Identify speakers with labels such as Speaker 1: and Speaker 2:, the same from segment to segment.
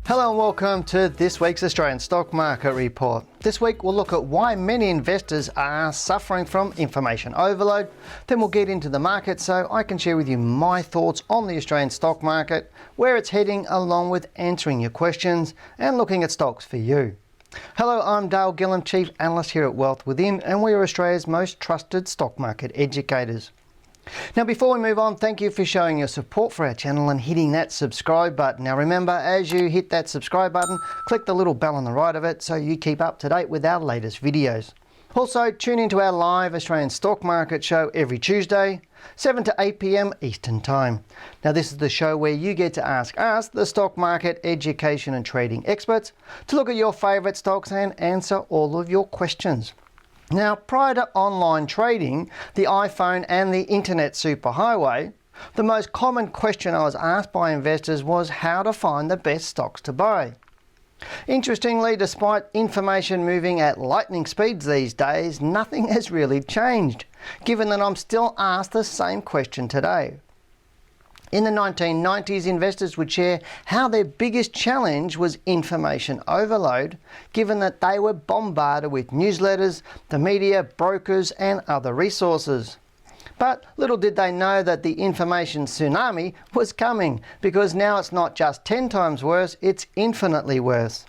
Speaker 1: Hello and welcome to this week's Australian Stock Market Report. This week we'll look at why many investors are suffering from information overload. Then we'll get into the market so I can share with you my thoughts on the Australian stock market, where it's heading, along with answering your questions and looking at stocks for you. Hello, I'm Dale Gillham, Chief Analyst here at Wealth Within, and we are Australia's most trusted stock market educators. Now before we move on, thank you for showing your support for our channel and hitting that subscribe button. Now remember, as you hit that subscribe button, click the little bell on the right of it so you keep up to date with our latest videos. Also, tune into our live Australian stock market show every Tuesday, 7 to 8 p.m. Eastern Time. Now this is the show where you get to ask us, the stock market education and trading experts, to look at your favourite stocks and answer all of your questions. Now, prior to online trading, the iPhone and the internet superhighway, the most common question I was asked by investors was how to find the best stocks to buy. Interestingly, despite information moving at lightning speeds these days, nothing has really changed, given that I'm still asked the same question today. In the 1990s, investors would share how their biggest challenge was information overload, given that they were bombarded with newsletters, the media, brokers and other resources. But little did they know that the information tsunami was coming, because now it's not just 10 times worse, it's infinitely worse.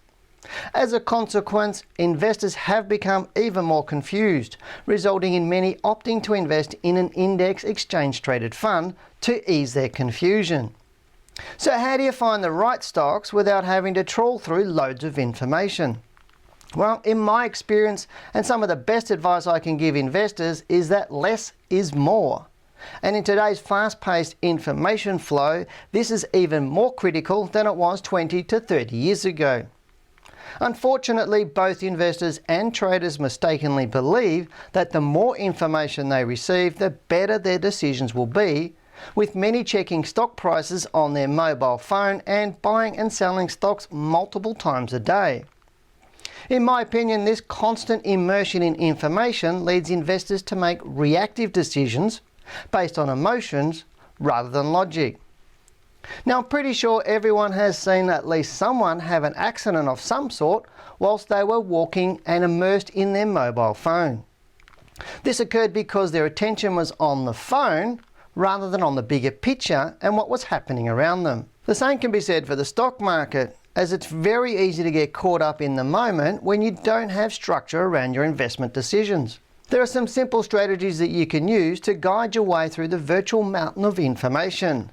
Speaker 1: As a consequence, investors have become even more confused, resulting in many opting to invest in an index exchange traded fund to ease their confusion. So how do you find the right stocks without having to trawl through loads of information? Well, in my experience, and some of the best advice I can give investors, is that less is more. And in today's fast-paced information flow, this is even more critical than it was 20 to 30 years ago. Unfortunately, both investors and traders mistakenly believe that the more information they receive, the better their decisions will be, with many checking stock prices on their mobile phone and buying and selling stocks multiple times a day. In my opinion, this constant immersion in information leads investors to make reactive decisions based on emotions rather than logic. Now, I'm pretty sure everyone has seen at least someone have an accident of some sort whilst they were walking and immersed in their mobile phone. This occurred because their attention was on the phone rather than on the bigger picture and what was happening around them. The same can be said for the stock market, as it's very easy to get caught up in the moment when you don't have structure around your investment decisions. There are some simple strategies that you can use to guide your way through the virtual mountain of information.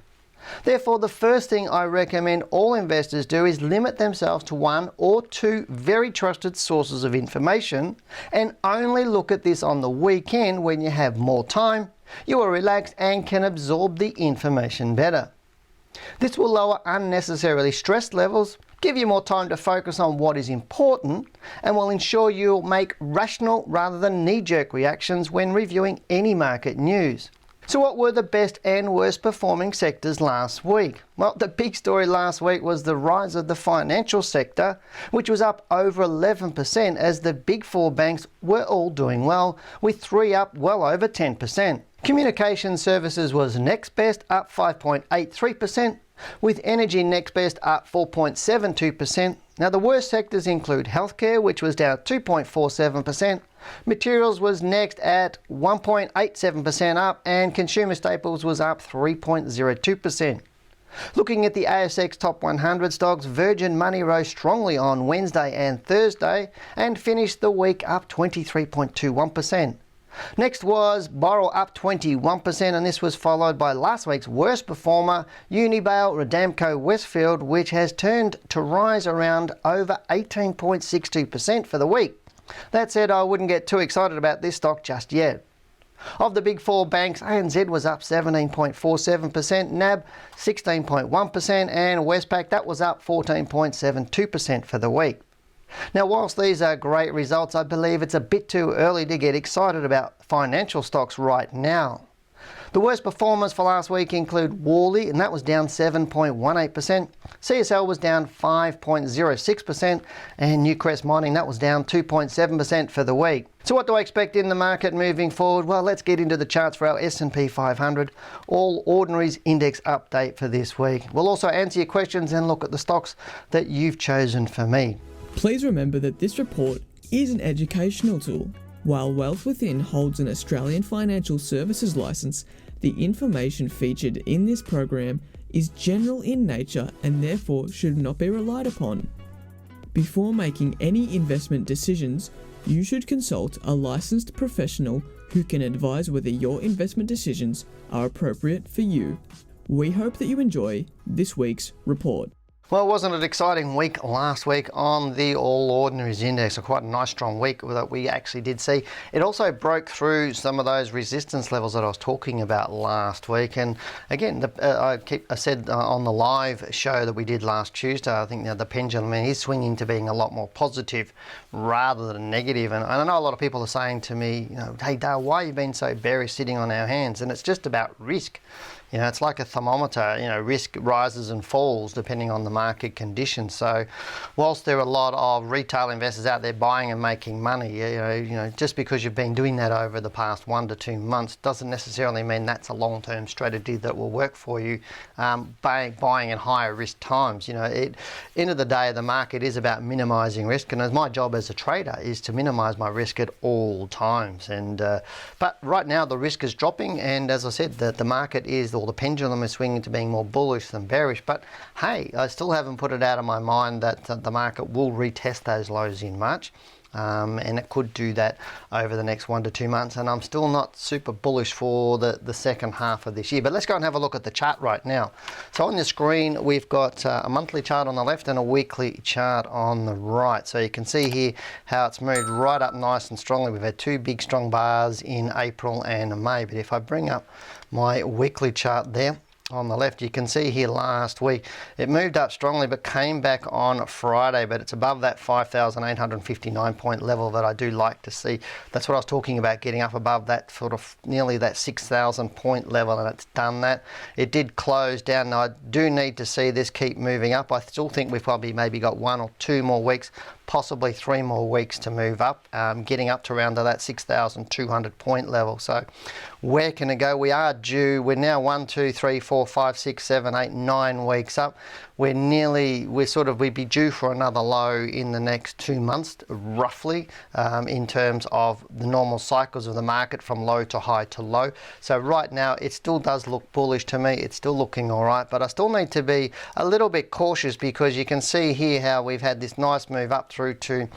Speaker 1: Therefore, the first thing I recommend all investors do is limit themselves to one or two very trusted sources of information, and only look at this on the weekend when you have more time, you are relaxed and can absorb the information better. This will lower unnecessarily stress levels, give you more time to focus on what is important, and will ensure you'll make rational rather than knee-jerk reactions when reviewing any market news. So what were the best and worst performing sectors last week? Well, the big story last week was the rise of the financial sector, which was up over 11% as the big four banks were all doing well, with three up well over 10%. Communication services was next best, up 5.83%, with energy next best up 4.72%. Now the worst sectors include healthcare, which was down 2.47%, materials was next at 1.87% up, and consumer staples was up 3.02%. Looking at the ASX top 100 stocks, Virgin Money rose strongly on Wednesday and Thursday and finished the week up 23.21%. Next was Boral up 21%, and this was followed by last week's worst performer, Unibail Rodamco Westfield, which has turned to rise around over 18.62% for the week. That said, I wouldn't get too excited about this stock just yet. Of the big four banks, ANZ was up 17.47%, NAB 16.1%, and Westpac, that was up 14.72% for the week. Now, whilst these are great results, I believe it's a bit too early to get excited about financial stocks right now. The worst performers for last week include Worley, and that was down 7.18%. CSL was down 5.06%, and Newcrest Mining, that was down 2.7% for the week. So what do I expect in the market moving forward? Well, let's get into the charts for our S&P 500 All Ordinaries Index update for this week. We'll also answer your questions and look at the stocks that you've chosen for me.
Speaker 2: Please remember that this report is an educational tool. While Wealth Within holds an Australian Financial Services licence, the information featured in this program is general in nature and therefore should not be relied upon. Before making any investment decisions, you should consult a licensed professional who can advise whether your investment decisions are appropriate for you. We hope that you enjoy this week's report.
Speaker 1: Well, wasn't it an exciting week last week on the All Ordinaries Index? Quite a nice strong week that we actually did see. It also broke through some of those resistance levels that I was talking about last week. And again, I said on the live show that we did last Tuesday, I think the pendulum is swinging to being a lot more positive rather than negative. And I know a lot of people are saying to me, hey Dale, why have you been so bearish sitting on our hands? And it's just about risk. It's like a thermometer, risk rises and falls depending on the market conditions. So whilst there are a lot of retail investors out there buying and making money, just because you've been doing that over the past 1 to 2 months doesn't necessarily mean that's a long-term strategy that will work for you buying in higher risk times. End of the day, the market is about minimizing risk, and my job as a trader is to minimize my risk at all times. But right now the risk is dropping, and as I said, the market is, or the pendulum is swinging to being more bullish than bearish. But hey, I still haven't put it out of my mind that the market will retest those lows in March. And it could do that over the next 1 to 2 months, and I'm still not super bullish for the second half of this year. But let's go and have a look at the chart right now. So on the screen we've got a monthly chart on the left and a weekly chart on the right. So you can see here how it's moved right up nice and strongly. We've had 2 big strong bars in April and May, but if I bring up my weekly chart there on the left, you can see here last week it moved up strongly but came back on Friday, but it's above that 5,859 point level that I do like to see. That's what I was talking about, getting up above that sort of nearly that 6,000 point level, and it's done that. It did close down. Now I do need to see this keep moving up. I still think we've probably maybe got 1 or 2 more weeks, possibly 3 more weeks to move up, getting up to around to that 6,200 point level. So where can it go? We're now 1, 2, 3, 4, 5, 6, 7, 8, 9 weeks up. We'd be due for another low in the next 2 months, roughly, in terms of the normal cycles of the market from low to high to low. So right now it still does look bullish to me. It's still looking all right, but I still need to be a little bit cautious, because you can see here how we've had this nice move up through to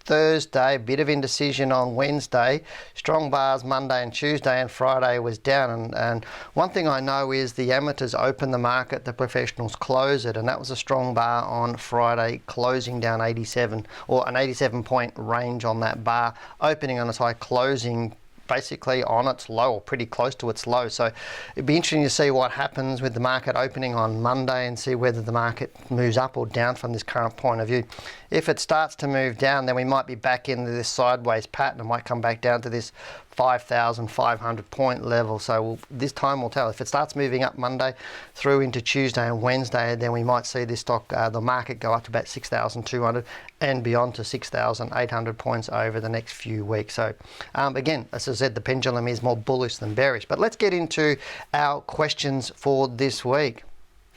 Speaker 1: Thursday, a bit of indecision on Wednesday, strong bars Monday and Tuesday, and Friday was down. And one thing I know is the amateurs open the market, the professionals close it, and that was a strong bar on Friday, closing down 87, or an 87 point range on that bar, opening on its high, closing basically on its low or pretty close to its low. So it'd be interesting to see what happens with the market opening on Monday and see whether the market moves up or down from this current point of view. If it starts to move down, then we might be back into this sideways pattern. It might come back down to this 5,500 point level. So this time will tell. If it starts moving up Monday through into Tuesday and Wednesday, then we might see this stock, the market, go up to about 6,200 and beyond to 6,800 points over the next few weeks. So again, as I said, the pendulum is more bullish than bearish. But let's get into our questions for this week.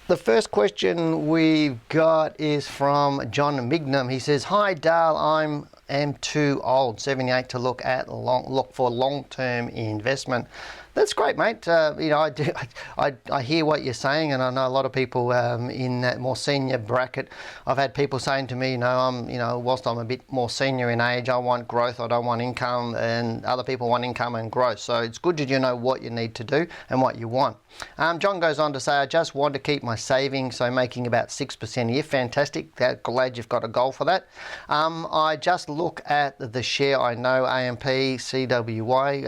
Speaker 1: The first question we've got is from John Mignum. He says, "Hi Dale, I am too old, 78, to look for long-term investment." That's great, mate. I hear what you're saying, and I know a lot of people in that more senior bracket. I've had people saying to me, whilst I'm a bit more senior in age, I want growth, I don't want income, and other people want income and growth. So it's good that you know what you need to do and what you want. John goes on to say, "I just want to keep my savings, so making about 6% a year." Fantastic. Glad you've got a goal for that. I just look at the share. I know AMP, CWY,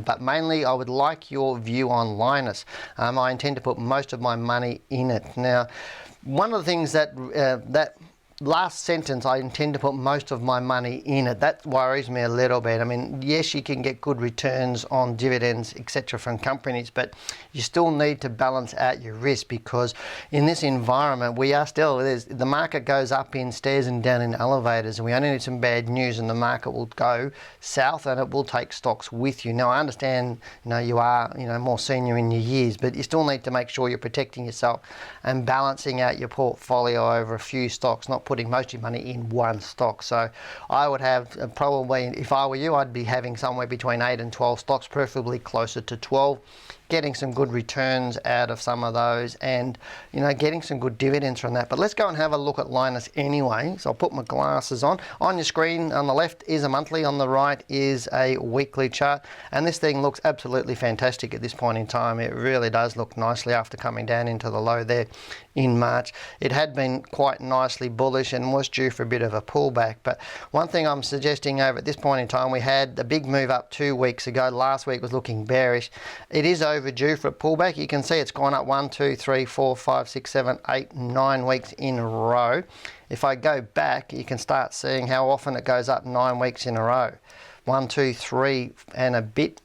Speaker 1: but mainly I would like your view on Linus. I intend to put most of my money in it. Now, one of the things that last sentence, I intend to put most of my money in it. That worries me a little bit. I mean, yes, you can get good returns on dividends, etc. from companies, but you still need to balance out your risk, because in this environment, we are still, the market goes up in stairs and down in elevators, and we only need some bad news and the market will go south and it will take stocks with you. Now, I understand, you are, more senior in your years, but you still need to make sure you're protecting yourself and balancing out your portfolio over a few stocks, not putting most of your money in one stock. So I would have probably, if I were you, I'd be having somewhere between 8 and 12 stocks, preferably closer to 12, getting some good returns out of some of those and, getting some good dividends from that. But let's go and have a look at Linus anyway. So I'll put my glasses on. On your screen, on the left is a monthly, on the right is a weekly chart. And this thing looks absolutely fantastic at this point in time. It really does look nicely after coming down into the low there in March. It had been quite nicely bullish and was due for a bit of a pullback. But one thing I'm suggesting over at this point in time, we had a big move up 2 weeks ago. Last week was looking bearish. It is overdue for a pullback. You can see it's gone up 1, 2, 3, 4, 5, 6, 7, 8, 9 weeks in a row. If I go back, you can start seeing how often it goes up 9 weeks in a row. 1, 2, 3 and a bit.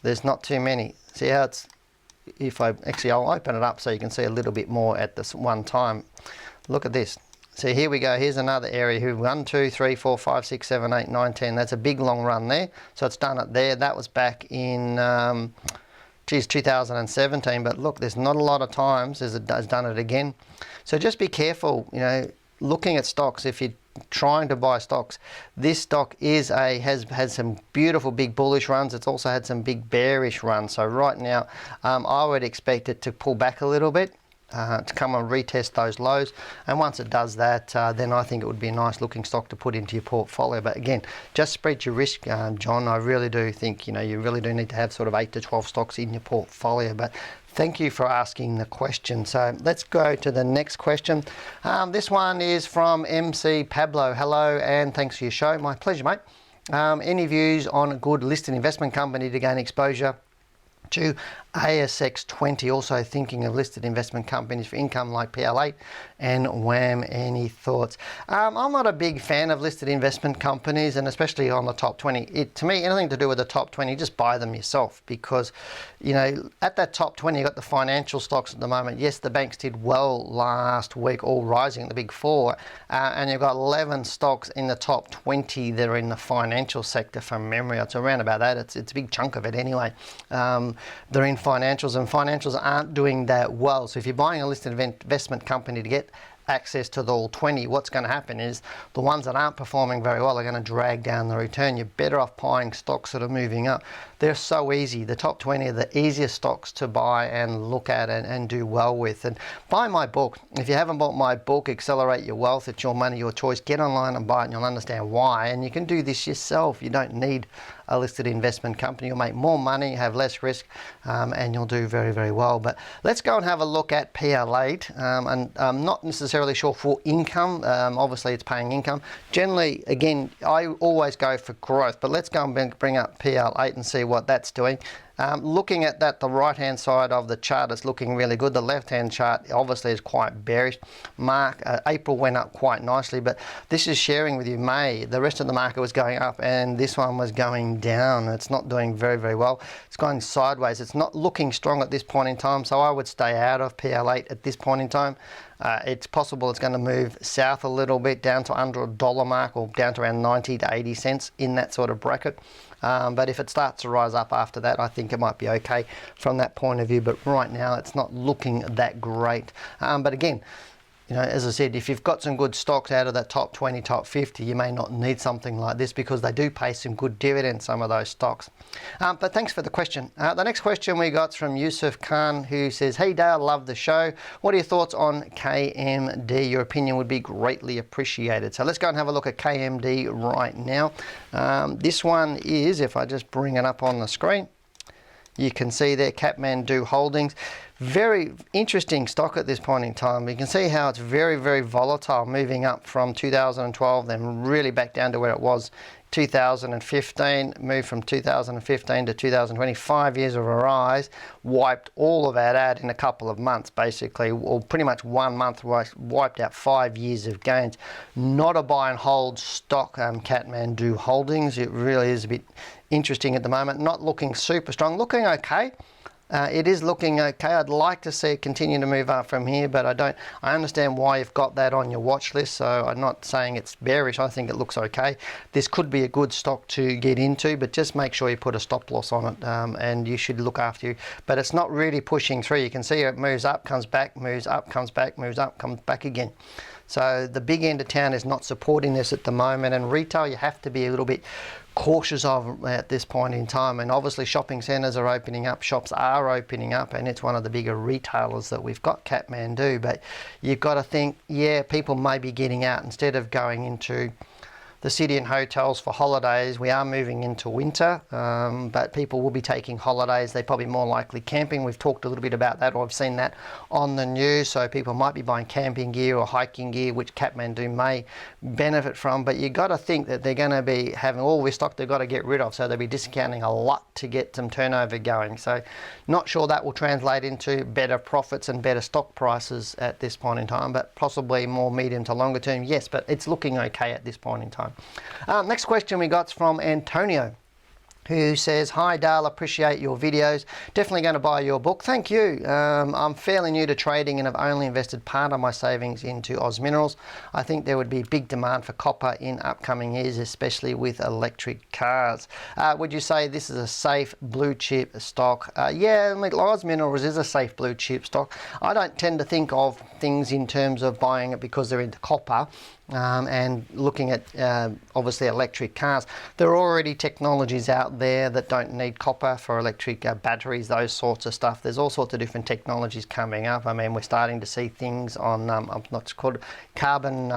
Speaker 1: There's not too many. See how it's, I'll open it up so you can see a little bit more at this one time. Look at this. So here we go. Here's another area here. 1, 2, 3, 4, 5, 6, 7, 8, 9, 10. That's a big long run there. So it's done it there. That was back in 2017. But look, there's not a lot of times as it has done it again. So just be careful, looking at stocks. If you're trying to buy stocks, this stock has some beautiful big bullish runs. It's also had some big bearish runs. So right now, I would expect it to pull back a little bit. To come and retest those lows, and once it does that, then I think it would be a nice looking stock to put into your portfolio. But again, just spread your risk, John. I really do think you really do need to have sort of 8 to 12 stocks in your portfolio. But thank you for asking the question. So let's go to the next question. This one is from MC Pablo. Hello, and thanks for your show. My pleasure, mate. Any views on a good listed investment company to gain exposure to ASX 20, also thinking of listed investment companies for income like PL8 and WAM. Any thoughts? I'm not a big fan of listed investment companies, and especially on the top 20. To me, anything to do with the top 20, just buy them yourself, because at that top 20 you've got the financial stocks at the moment. Yes, the banks did well last week, all rising, the big four, and you've got 11 stocks in the top 20 that are in the financial sector from memory. It's around about that. It's a big chunk of it anyway. They're in financials, and financials aren't doing that well. So if you're buying a listed investment company to get access to the all 20, what's going to happen is the ones that aren't performing very well are going to drag down the return. You're better off buying stocks that are moving up. They're so easy. The top 20 are the easiest stocks to buy and look at and do well with. And buy my book. If you haven't bought my book, Accelerate Your Wealth, it's your money, your choice, get online and buy it, and you'll understand why. And you can do this yourself. You don't need a listed investment company. You'll make more money, have less risk, and you'll do very, very well. But let's go and have a look at PL8. And I'm not necessarily sure for income. Obviously, it's paying income. Generally, again, I always go for growth, but let's go and bring up PL8 and see what that's doing. Looking at that, the right-hand side of the chart is looking really good. The left-hand chart obviously is quite bearish. April went up quite nicely, but this is sharing with you May. The rest of the market was going up, and this one was going down. It's not doing very, very well. It's going sideways. It's not looking strong at this point in time, so I would stay out of PL8 at this point in time. It's possible it's going to move south a little bit, down to under $1 mark, or down to around 90 to 80 cents in that sort of bracket. But if it starts to rise up after that, I think it might be okay from that point of view. But right now, it's not looking that great. But again, as I said, if you've got some good stocks out of that top 20, top 50, you may not need something like this, because they do pay some good dividends, some of those stocks. But thanks for the question. The next question we got from Yusuf Khan, who says, "Hey Dale, love the show. What are your thoughts on KMD? Your opinion would be greatly appreciated." So let's go and have a look at KMD right now. This one is, if I just bring it up on the screen, You can see there Kathmandu Holdings. Very interesting stock at this point in time. You can see how it's very, very volatile, moving up from 2012, then really back down to where it was 2015, moved from 2015 to 2020, 5 years of a rise, wiped all of that out in a couple of months, basically, or pretty much 1 month, wiped out 5 years of gains. Not a buy and hold stock, Kathmandu Holdings. It really is a bit interesting at the moment. Not looking super strong, looking okay. It is looking okay. I'd like to see it continue to move up from here, but I understand why you've got that on your watch list, so I'm not saying it's bearish. I think it looks okay. This could be a good stock to get into, but just make sure you put a stop loss on it, and you should look after you. But it's not really pushing through. You can see it moves up, comes back, moves up, comes back, moves up, comes back again. So the big end of town is not supporting this at the moment, and retail you have to be a little bit cautious of at this point in time. And obviously shopping centres are opening up, shops are opening up, and it's one of the bigger retailers that we've got, Kathmandu. But you've got to think, yeah, people may be getting out instead of going into the city and hotels for holidays. We are moving into winter, but people will be taking holidays. They're probably more likely camping. We've talked a little bit about that, or I've seen that on the news. So people might be buying camping gear or hiking gear, which Kathmandu may benefit from. But you've got to think that they're going to be having all this stock they've got to get rid of. So they'll be discounting a lot to get some turnover going. So not sure that will translate into better profits and better stock prices at this point in time, but possibly more medium to longer term, yes, but it's looking okay at this point in time. Next question we got's from Antonio, who says, "Hi Dale, appreciate your videos. Definitely going to buy your book. Thank you. I'm fairly new to trading and have only invested part of my savings into Aus Minerals. I think there would be big demand for copper in upcoming years, especially with electric cars. Would you say this is a safe blue chip stock?" Yeah, I mean, Aus Minerals is a safe blue chip stock. I don't tend to think of things in terms of buying it because they're into copper. And looking at obviously electric cars, there are already technologies out there that don't need copper for electric batteries, those sorts of stuff. There's all sorts of different technologies coming up. I mean, we're starting to see things on what's called carbon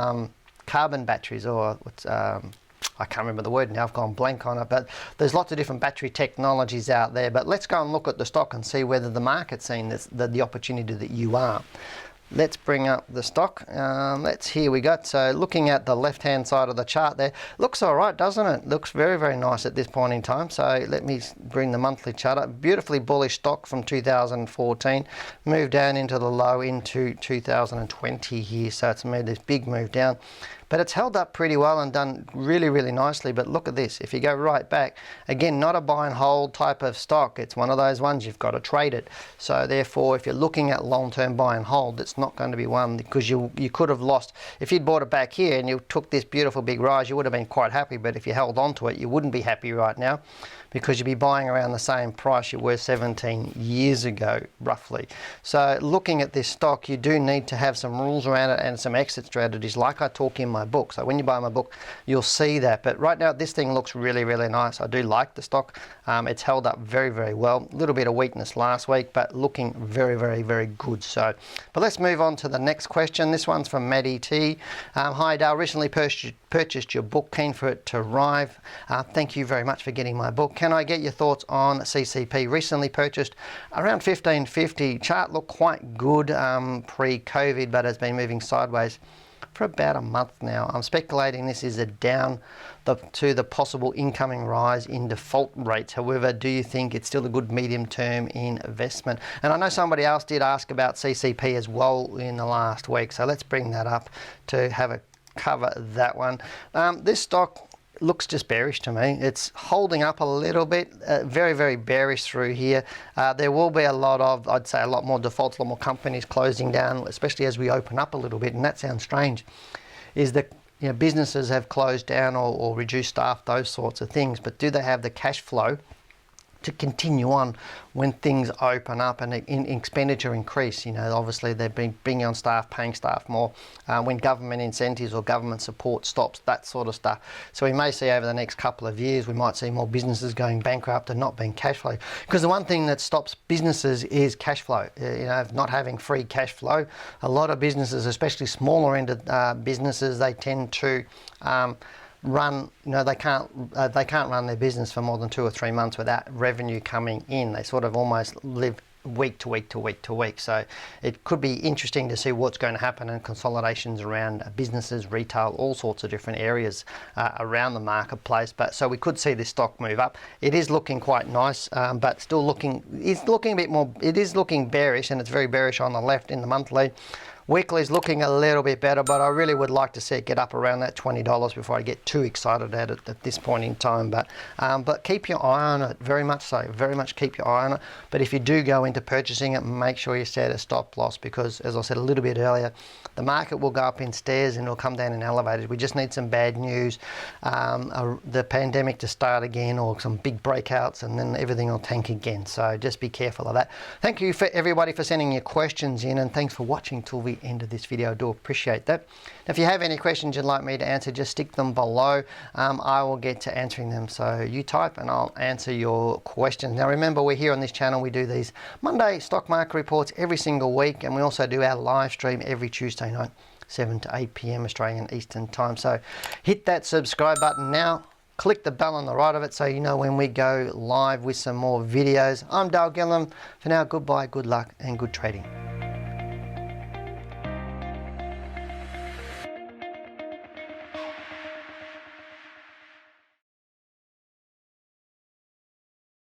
Speaker 1: batteries, or what's I can't remember the word now, I've gone blank on it, but there's lots of different battery technologies out there. But let's go and look at the stock and see whether the market's seeing this, the opportunity that you are. Let's bring up the stock. Here we go. So looking at the left-hand side of the chart there, looks all right, doesn't it? Looks very, very nice at this point in time. So let me bring the monthly chart up. Beautifully bullish stock from 2014. Moved down into the low into 2020 here. So it's made this big move down. But it's held up pretty well and done really, really nicely. But look at this. If you go right back, again, not a buy and hold type of stock. It's one of those ones you've got to trade it. So therefore, if you're looking at long-term buy and hold, it's not going to be one, because you could have lost. If you'd bought it back here and you took this beautiful big rise, you would have been quite happy. But if you held on to it, you wouldn't be happy right now, because you'd be buying around the same price you were 17 years ago, roughly. So looking at this stock, you do need to have some rules around it and some exit strategies, like I talk in my book. So when you buy my book, you'll see that. But right now, this thing looks really, really nice. I do like the stock. It's held up very, very well. A little bit of weakness last week, but looking very, very, very good. So, but let's move on to the next question. This one's from Maddie T. "Hi Dale, recently purchased your book, keen for it to arrive. Thank you very much for getting my book. Can I get your thoughts on CCP? Recently purchased around 15.50. Chart looked quite good pre-COVID, but has been moving sideways for about a month now. I'm speculating this is a down to the possible incoming rise in default rates. However, do you think it's still a good medium-term investment?" And I know somebody else did ask about CCP as well in the last week, so let's bring that up to have a cover that one. This stock looks just bearish to me. It's holding up a little bit, very, very bearish through here. There will be a lot of, I'd say, a lot more defaults, a lot more companies closing down, especially as we open up a little bit. And that sounds strange, is that businesses have closed down or reduced staff, those sorts of things. But do they have the cash flow to continue on when things open up and expenditure increase? Obviously they've been bringing on staff, paying staff more, when government incentives or government support stops, that sort of stuff. So we may see over the next couple of years, we might see more businesses going bankrupt and not being cash flow. Because the one thing that stops businesses is cash flow, not having free cash flow. A lot of businesses, especially smaller end of businesses, they tend to run, you know, they can't run their business for more than 2 or 3 months without revenue coming in. They sort of almost live week to week to week to week. So it could be interesting to see what's going to happen in consolidations around businesses, retail, all sorts of different areas around the marketplace. But so we could see this stock move up. It is looking quite nice, but still looking, it's looking a bit more, it is looking bearish, and it's very bearish on the left in the monthly. Weekly is looking a little bit better, but I really would like to see it get up around that $20 before I get too excited at it at this point in time. But keep your eye on it, very much so, very much keep your eye on it. But if you do go into purchasing it, make sure you set a stop loss, because as I said a little bit earlier, the market will go up in stairs and it'll come down in elevators. We just need some bad news, the pandemic to start again, or some big breakouts, and then everything will tank again. So just be careful of that. Thank you for everybody for sending your questions in, and thanks for watching till the end of this video. I do appreciate that. If you have any questions you'd like me to answer, just stick them below. I will get to answering them. So you type and I'll answer your questions. Now remember, we're here on this channel. We do these Monday stock market reports every single week, and we also do our live stream every Tuesday night, 7 to 8 p.m. Australian Eastern Time. So hit that subscribe button now. Click the bell on the right of it so you know when we go live with some more videos. I'm Dale Gillham. For now, goodbye, good luck, and good trading.